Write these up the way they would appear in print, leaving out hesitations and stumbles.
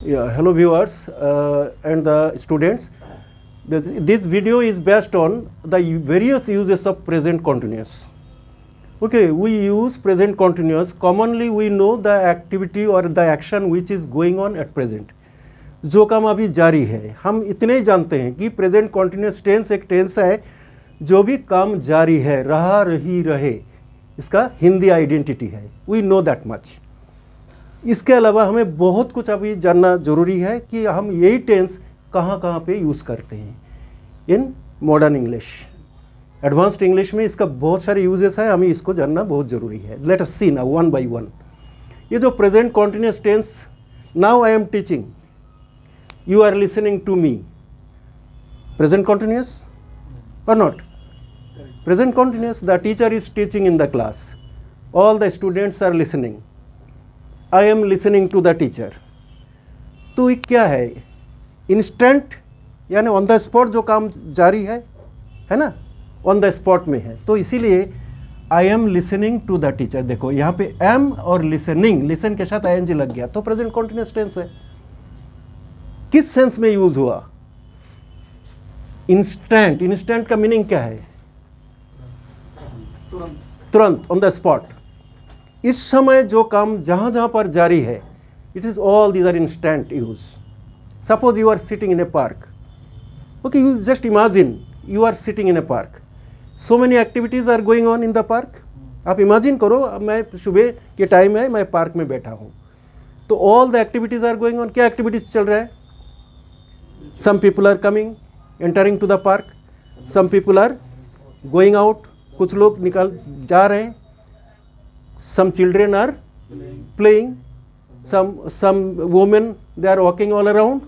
Yeah, hello viewers and the students. This video is based on the various uses of present continuous. Okay, we use present continuous. Commonly we know the activity or the action which is going on at present. जो काम अभी जारी है, हम इतने ही जानते हैं कि प्रेजेंट कॉन्टिन्यूस टेंस एक टेंस है जो भी काम जारी है, रहा रही रहे, इसका हिंदी आइडेंटिटी है. We know that much. इसके अलावा हमें बहुत कुछ अभी जानना ज़रूरी है कि हम यही टेंस कहाँ कहाँ पे यूज़ करते हैं in modern English. Advanced English में इसका बहुत सारे यूजेस है, हमें इसको जानना बहुत ज़रूरी है. Let us see now one by one. ये जो present continuous tense, now I am teaching, you are listening to me, present continuous or not? Present continuous. The teacher is teaching in the class, all the students are listening, I am listening to the teacher. तो ये क्या है? Instant यानी on the spot जो काम जारी है ना, ऑन द स्पॉट में है. तो इसीलिए I am listening to the teacher. देखो यहाँ पे एम और लिसनिंग, लिसन के साथ आई लग गया तो प्रेजेंट कॉन्टिन्यूस टेंस है. किस सेंस में यूज हुआ? इंस्टेंट. इंस्टेंट का मीनिंग क्या है? तुरंत, ऑन द स्पॉट. इस समय जो काम जहां जहां पर जारी है, it is all these are instant use. Suppose you are sitting in a park. Okay, you just imagine you are sitting in a park, so many activities are going on in the park. आप imagine करो, मैं सुबह के time है, मैं park में बैठा हूं, तो all the activities are going on. क्या एक्टिविटीज चल रहा है? Some people are coming, entering to the park. Some people are going out. कुछ लोग निकल जा रहे हैं. Some children are playing. Some women, they are walking all around.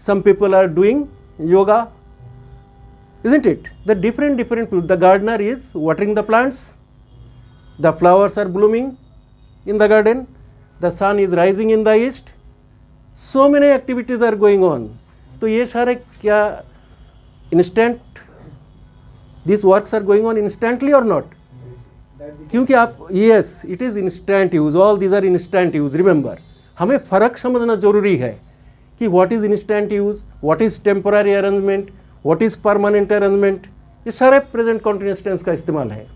Some people are doing yoga. Isn't it? The different people. The gardener is watering the plants. The flowers are blooming in the garden. The sun is rising in the east. So many activities are going on. तो ये सारे क्या instant, this works are going on instantly और not? क्योंकि आप, yes, it is instant use. All these are instant use. Remember, हमें फ़र्क समझना जरूरी है कि what is instant use, what is temporary arrangement, what is permanent arrangement. ये सारे प्रेजेंट कॉन्टिन्यूस टेंस का इस्तेमाल है.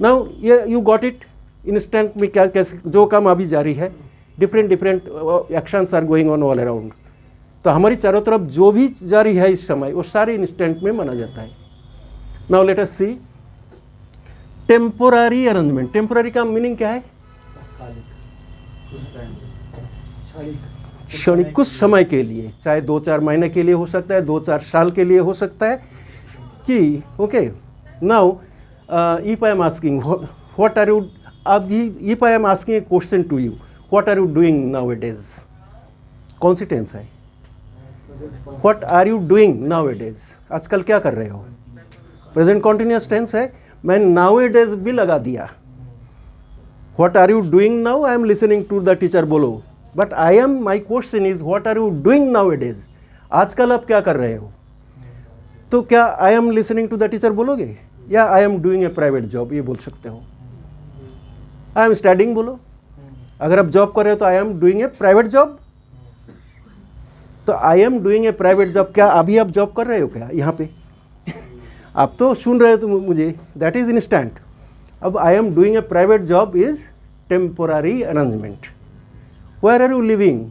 नाउ ये यू गॉट इट. इंस्टेंट में क्या, कैसे जो काम अभी जारी है, different actions are going on all around. तो हमारी चारों तरफ जो भी जारी है इस समय, वो सारे इंस्टेंट में माना जाता है. नाउ लेट अस सी टेम्पोररी अरेंजमेंट. टेम्पोररी का मीनिंग क्या है? क्षणिक, कुछ समय के लिए, चाहे 2-4 महीने के लिए हो सकता है, 2-4 साल के लिए हो सकता है कि okay. Now if I am asking what are you, अभी if I am asking a question to you, what are you doing nowadays, कौन सी टेंस है? What are you doing nowadays? आजकल क्या कर रहे हो? प्रेजेंट कॉन्टिन्यूस टेंस है. मैंने nowadays भी लगा दिया. What are you doing now? I am listening to the teacher बोलो. But my question is what are you doing nowadays? आजकल आप क्या कर रहे हो? तो क्या I am listening to the teacher बोलोगे, या I am doing a private job ये बोल सकते हो? I am studying बोलो. अगर आप जॉब कर रहे हो तो I am doing a private job. तो I am doing a private job. क्या अभी आप जॉब कर रहे हो क्या यहाँ पे? आप तो सुन रहे हो तो मुझे, दैट इज इंस्टेंट. अब I am doing a private job is temporary arrangement. Where are you living?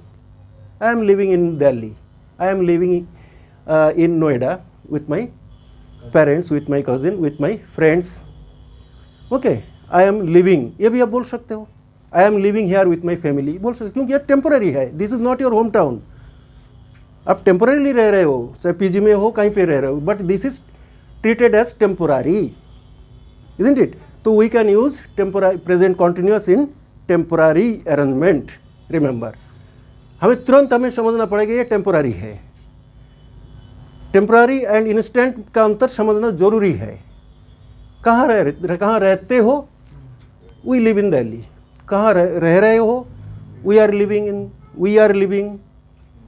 I am living in Delhi. I am living in Noida with my parents, with my cousin, with my friends. Okay, I am living, ये भी आप बोल सकते हो. I am living here with my family बोल सकते हो, क्योंकि ये टेम्पोररी है. This is not your home town. आप टेम्पोररीली रह रहे हो, चाहे पीजी में हो, कहीं पे रह रहे हो, but this is treated as temporary, isn't it? तो we can use temporary present continuous in temporary arrangement. Remember, हमें तुरंत समझना पड़ेगा ये टेम्पोररी है. टेम्पोररी एंड इंस्टेंट का अंतर समझना जरूरी है. कहाँ रहते हो? We live in Delhi. कहाँ रह रहे हो? We are living.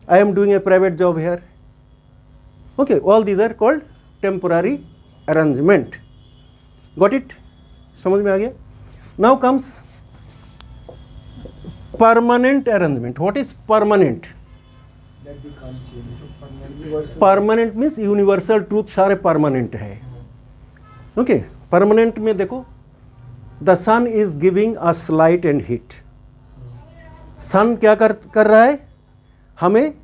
I am doing a private job here. Okay, all these are called temporary arrangement. Got it? समझ में आ गया? Now comes permanent arrangement. What is permanent? Permanent means universal truth सारे permanent है। Okay, permanent में देखो, the sun is giving us light and heat. Sun क्या कर रहा है? हमें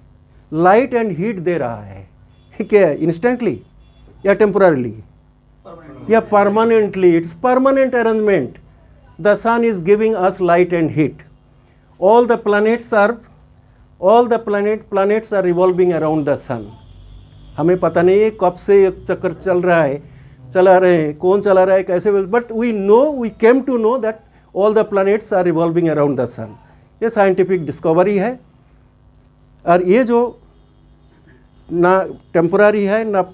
लाइट एंड हीट दे रहा है। क्या, इंस्टेंटली या टेम्पोररीली या permanently? It's permanent arrangement. The sun is giving us light and heat. All the planets are revolving around the sun. हमें पता नहीं है कब से एक चक्कर चला रहे हैं, कौन चला रहा है, कैसे, but we came to know that all the planets are revolving around the sun. ये साइंटिफिक डिस्कवरी है। और ये जो ना टेम्पोररी है ना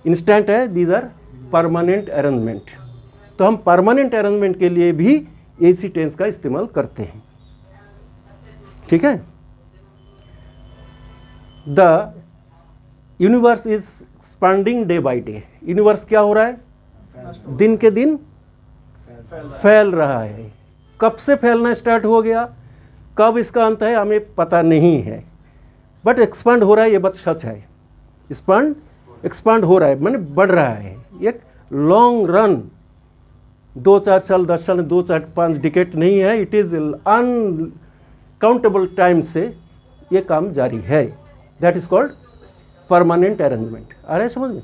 इंस्टेंट है, दीज आर परमानेंट अरेंजमेंट। तो हम परमानेंट अरेंजमेंट के लिए भी एसी टेंस का इस्तेमाल करते हैं। ठीक है। The universe is expanding day by day. Universe क्या हो रहा है? दिन के दिन फैल रहा है। कब से फैलना स्टार्ट हो गया, कब इसका अंत है, हमें पता नहीं है, बट एक्सपांड हो रहा है, ये बात सच है। एक्सपांड हो रहा है माने बढ़ रहा है। एक लॉन्ग रन, 2-4 साल, 10 साल, 2-4-5 डिकेड नहीं है, इट इज अनकाउंटेबल टाइम से ये काम जारी है। That is called permanent arrangement. आ रहा है समझ में?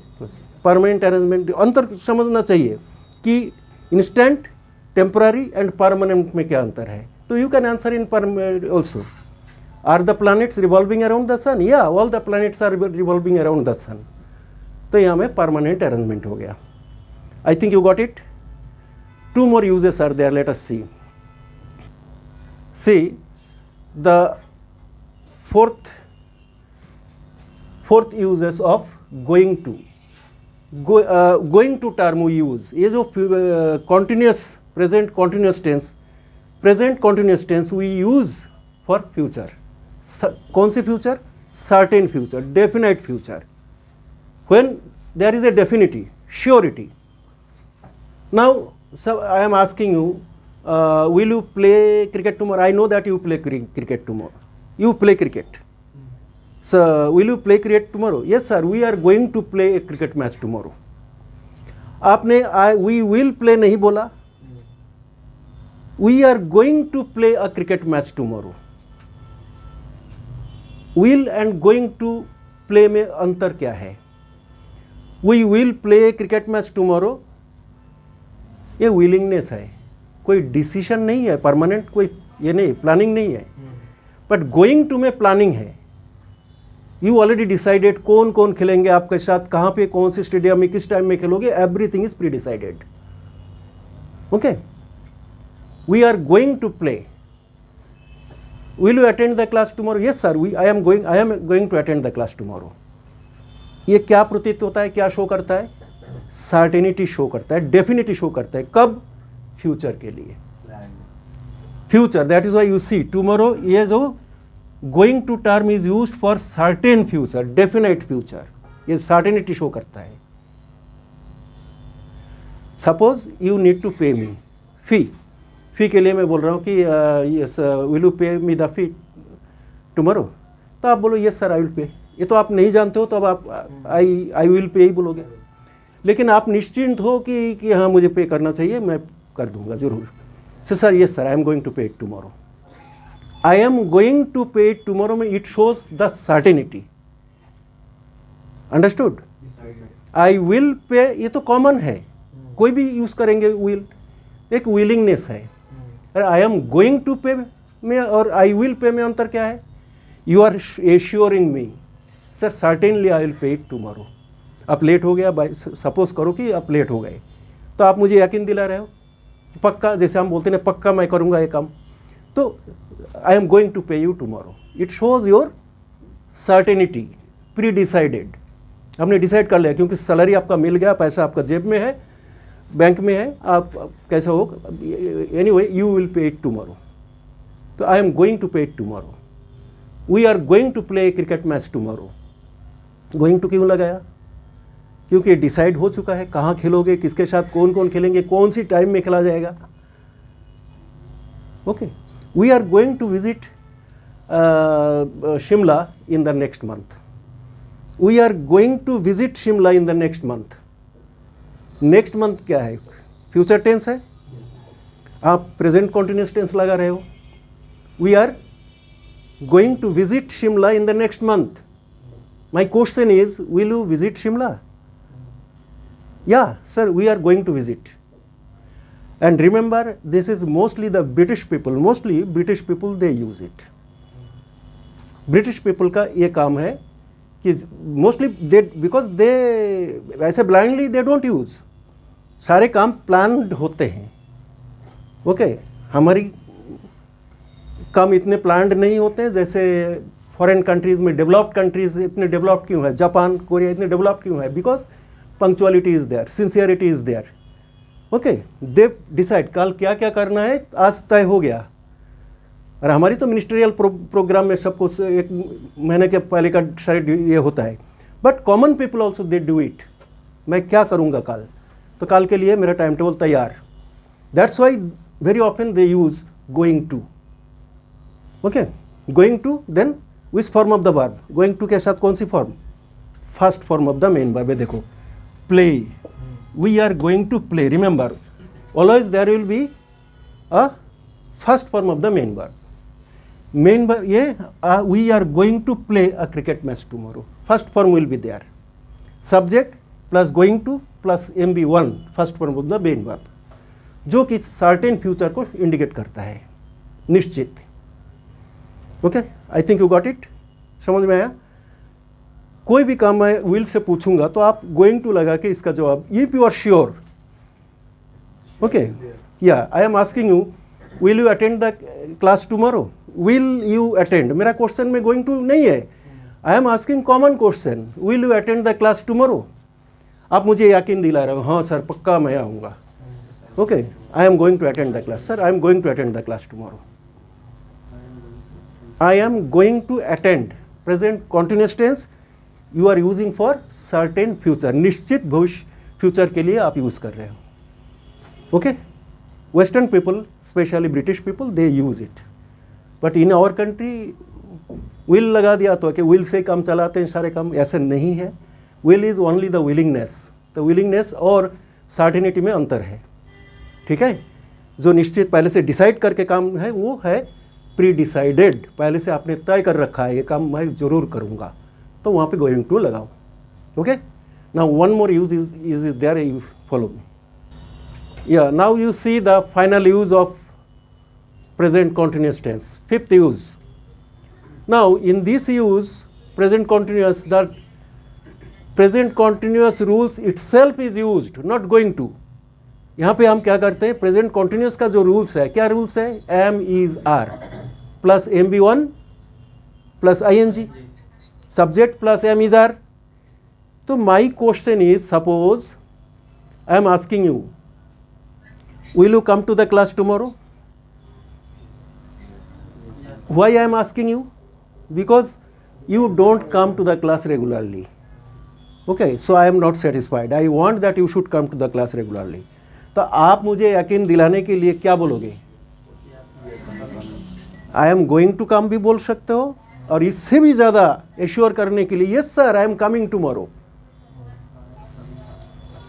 परमानेंट अरेंजमेंट अंतर समझना चाहिए कि इंस्टेंट, टेम्पररी एंड परमानेंट में क्या अंतर है। तो you can answer in also, are the planets revolving around the sun? या all the planets are revolving around the sun. तो यहाँ में परमानेंट अरेंजमेंट हो गया। I think you got it. 2 more uses are there, let us see. See, the fourth uses of going to. Going to term we use, ये जो continuous, present continuous tense we use for future. कौन सी future? Certain future, definite future. When there is a definity, surety. Now, so I am asking you, will you play cricket tomorrow? I know that you play cricket tomorrow. You play cricket. So, will you play cricket tomorrow? Yes sir, we are going to play a cricket match tomorrow. आपने we will play नहीं बोला, we are going to play a cricket match tomorrow. Will and going to play में अंतर क्या है? We will play a cricket match tomorrow, ये willingness है, कोई डिसीजन नहीं है, परमानेंट कोई ये नहीं, प्लानिंग नहीं है। बट गोइंग टू में प्लानिंग है। यू ऑलरेडी डिसाइडेड कौन कौन खेलेंगे आपके साथ, कहाँ पे, कौन से स्टेडियम में, किस टाइम में खेलोगे, everything is pre decided. Okay, we are going to play. Will you attend the class tomorrow? Yes sir, I am going to attend the class tomorrow. ये क्या प्रतीत होता है, क्या शो करता है? सर्टेनिटी शो करता है, डेफिनिटी शो करता है। कब? फ्यूचर के लिए, future. That is why you see tomorrow, ये जो going to term is used for certain future, definite future. ये सर्टेनिटी शो करता है। सपोज यू नीड टू पे मी फी के लिए मैं बोल रहा हूँ कि यस विल यू पे मी द फी टुमारो, तो आप बोलो yes sir I will pay. ये तो आप नहीं जानते हो, तो अब आप आई विल पे ही बोलोगे। लेकिन आप निश्चिंत हो कि हाँ मुझे पे करना चाहिए, मैं कर दूंगा जरूर। So sir yes sir, I am going to pay it tomorrow. I am going to pay it tomorrow में it shows the certainty. Understood? I will pay, ये तो कॉमन है, कोई भी यूज करेंगे विल, एक विलिंगनेस है। आई एम गोइंग टू पे में और आई विल पे में अंतर क्या है? You are assuring me sir certainly I will pay it tomorrow. आप लेट हो गया, सपोज करो कि आप लेट हो गए, तो आप मुझे यकीन दिला रहे हो पक्का, जैसे हम बोलते हैं पक्का मैं करूँगा ये काम, तो आई एम गोइंग टू पे you tomorrow. It shows your certainty, pre decided. हमने डिसाइड कर लिया, क्योंकि सैलरी आपका मिल गया, पैसा आपका जेब में है, बैंक में है, आप कैसे हो, anyway you will pay it tomorrow. तो I am going to pay it tomorrow. We are going to play cricket match tomorrow. Going to क्यों लगाया? क्योंकि डिसाइड हो चुका है कहाँ खेलोगे, किसके साथ, कौन कौन खेलेंगे, कौन सी टाइम में खेला जाएगा। Okay, we are going to visit Shimla in the next month. We are going to visit Shimla in the next month. Next month क्या है? फ्यूचर टेंस है, आप प्रेजेंट कॉन्टिन्यूस टेंस लगा रहे हो. We are going to visit Shimla in the next month. My question is, will you visit Shimla? Yeah sir, we are going to visit. And remember, this is mostly the British people they use it. British people का ये काम है कि mostly they, because they ऐसे blindly they don't use. सारे काम planned होते हैं. ओके, हमारी काम इतने प्लान्ड नहीं होते हैं जैसे फॉरेन कंट्रीज में. डेवलप्ड कंट्रीज इतने डेवलप्ड क्यों है? जापान, कोरिया इतने डेवलप्ड क्यों है? Because punctuality is there, sincerity is there. Okay, they decide कल क्या क्या करना है, आज तय हो गया. और हमारी तो मिनिस्ट्रियल प्रोग्राम में सब कुछ एक महीने के पहले का सारे ये होता है. But common people also they do it. मैं क्या करूँगा कल, तो कल के लिए मेरा टाइम टेबल तैयार. That's why very often they use going to. Okay, going to, then which form of the verb? Going to के साथ कौन सी फॉर्म? First form of the main verb है. देखो, play. We are going to play. Remember, always there will be a first form of the main verb. Main verb ये, we are going to play a cricket match tomorrow. First form will be there. Subject plus going to plus MB1, first form of the main verb, जो कि certain future को indicate करता है, निश्चित. Okay, I think you got it. समझ में आया? कोई भी काम मैं विल से पूछूंगा तो आप गोइंग टू लगा के इसका जवाब, if you are sure. Okay, या I am asking you, will you attend the class tomorrow? Will you attend, मेरा क्वेश्चन में गोइंग टू नहीं है. I am asking common question, will you attend the class tomorrow? आप मुझे यकीन दिला रहे हो, हाँ सर पक्का मैं आऊँगा. Okay, I am going to attend the class. Sir, I am going to attend the class tomorrow. I am going to attend, present continuous tense you are using for certain future. निश्चित भविष्य future के लिए आप use कर रहे हो. Okay, western people, specially British people, they use it. But in our country will लगा दिया तो कि विल से काम चलाते हैं सारे काम. ऐसे नहीं है. Will is only the willingness. तो विलिंगनेस और सर्टेनिटी में अंतर है. ठीक है, जो निश्चित पहले से डिसाइड करके काम है वो है प्री डिसाइडेड. पहले से आपने तय कर रखा है ये काम मैं ज़रूर करूँगा, तो वहाँ पे गोइंग टू लगाओ. Okay, now one more use is there, you follow me. Yeah, now you see the final use of present continuous tense, fifth use. Now in this use, present continuous, the present continuous rules itself is used, not going to. यहाँ पे हम क्या करते हैं, present continuous का जो rules है, क्या रूल्स है? Am is are plus MB1 plus ING, subject plus am is are. तो my question is, suppose I am asking you, will you come to the class tomorrow? Why I am asking you? Because you don't come to the class regularly. Okay, so I am not satisfied. I want that you should come to the class regularly. तो आप मुझे यकीन दिलाने के लिए क्या बोलोगे? I am going to come भी बोल सकते हो, और इससे भी ज़्यादा एश्योर करने के लिए, yes sir, I am coming tomorrow.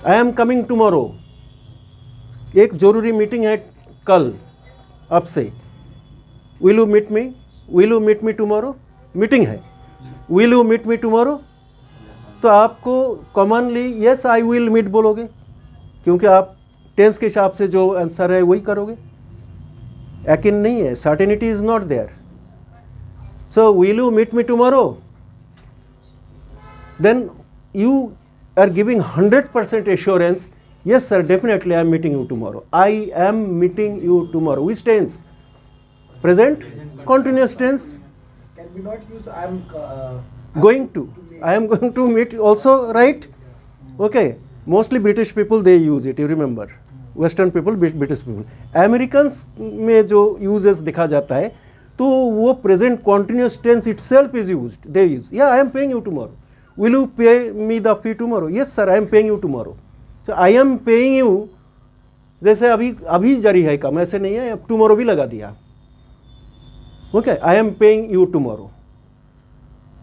I am coming tomorrow. एक जरूरी मीटिंग है कल आपसे. Will you meet me? Will you meet me tomorrow? Meeting है, will you meet me tomorrow? तो आपको commonly yes I will meet बोलोगे, क्योंकि आप टेंस के हिसाब से जो आंसर है वही करोगे. यकीन नहीं है, certainty is not there. So will you meet me tomorrow? Then you are giving 100% assurance. Yes sir, definitely I am meeting you tomorrow. I am meeting you tomorrow. Which tense? Present continuous tense. Can we not use I am going to? I am going to meet also, right? Okay. Mostly British people they use it. You remember? Western people, British people. Americans में जो uses दिखा जाता है, तो वो present continuous tense itself is used. They use. Yeah, I am paying you tomorrow. Will you pay me the fee tomorrow? Yes sir, I am paying you tomorrow. तो I am paying you, जैसे अभी जारी है काम, ऐसे नहीं है, अब टुमारो भी लगा दिया. Okay, I am paying you tomorrow.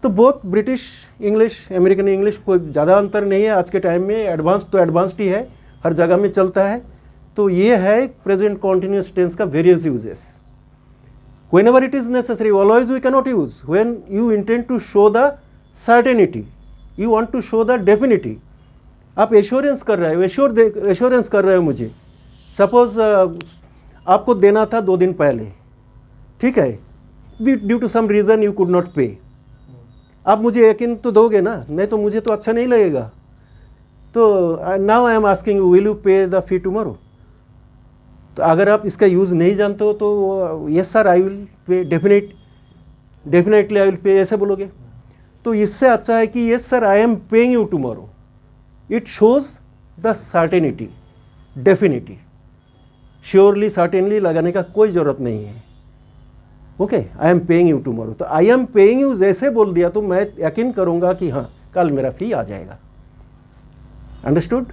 तो बहुत ब्रिटिश इंग्लिश, अमेरिकन इंग्लिश कोई ज़्यादा अंतर नहीं है आज के टाइम में। एडवांस तो एडवांस्ड ही है, हर जगह में चलता है। तो ये है प्रेजेंट कॉन्टिन्यूस टेंस का various uses. Whenever it is necessary, always we cannot use. When you intend to show the certainty, you want to show the definity. आप एश्योरेंस कर रहे हो, एश्योरेंस कर रहे हो मुझे। सपोज आपको देना था 2 दिन पहले, ठीक है, due to some reason you could not pay. आप मुझे यकीन तो दोगे ना, नहीं तो मुझे तो अच्छा नहीं लगेगा। तो now I am asking you, will you पे द फी टुमारो? तो अगर आप इसका यूज़ नहीं जानते हो तो यस सर आई विल पे, डेफिनेटली आई विल पे ऐसे बोलोगे। तो इससे अच्छा है कि yes sir I am paying you tomorrow. It shows the certainty, definite. Surely, certainly लगाने का कोई ज़रूरत नहीं है। Okay, I am paying you tomorrow. तो आई एम पेइंग यू जैसे बोल दिया तो मैं यकीन करूँगा कि हाँ कल मेरा फी आ जाएगा। अंडरस्टूड?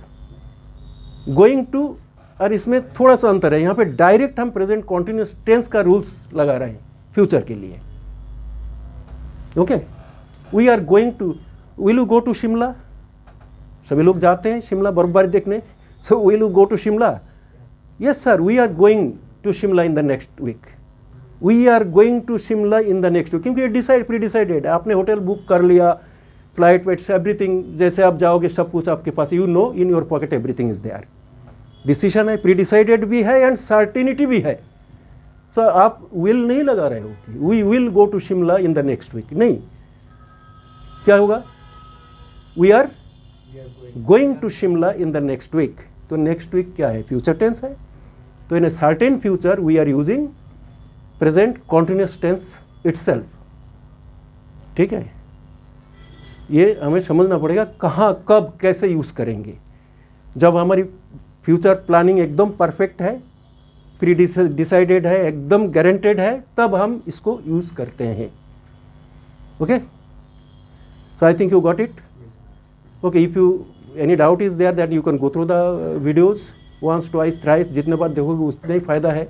गोइंग टू, और इसमें थोड़ा सा अंतर है, यहाँ पे डायरेक्ट हम प्रेजेंट कॉन्टिन्यूस टेंस का रूल्स लगा रहे हैं फ्यूचर के लिए। Okay, we are going to, will you go to Shimla? सभी लोग जाते हैं शिमला बर्फबारी देखने। So will you go to Shimla? Yes sir, we are going to Shimla in the next week. We are going to Shimla in the next week, क्योंकि ये pre decided है। आपने होटल बुक कर लिया, फ्लाइट वेट्स एवरीथिंग, जैसे आप जाओगे सब कुछ आपके पास, you know in your pocket everything is there. Decision है, प्री डिसाइडेड भी है एंड सर्टिनिटी भी है। सो आप विल नहीं लगा रहे हो कि we will go to Shimla in the next week, नहीं। क्या होगा? We are going to Shimla in the next week. तो नेक्स्ट वीक क्या है? फ्यूचर टेंस है। तो in a certain future we are using present continuous tense itself. ठीक है, ये हमें समझना पड़ेगा कहाँ, कब, कैसे यूज़ करेंगे। जब हमारी फ्यूचर प्लानिंग एकदम परफेक्ट है, प्री डिसाइडेड है, एकदम गारंटेड है, तब हम इसको यूज़ करते हैं। Okay, so I think you got it. Okay, if you any doubt is there that you can go through the videos once twice thrice. जितने बार देखोगे उतना ही फ़ायदा है,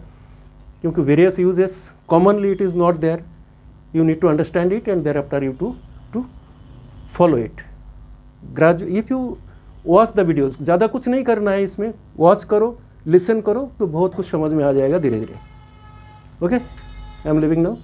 क्योंकि various uses commonly it is not there. You need to understand it and thereafter you to follow it gradually. If you watch the videos, ज़्यादा कुछ नहीं करना है इसमें, वॉच करो, लिसन करो, तो बहुत कुछ समझ में आ जाएगा धीरे धीरे। Okay, I am living now.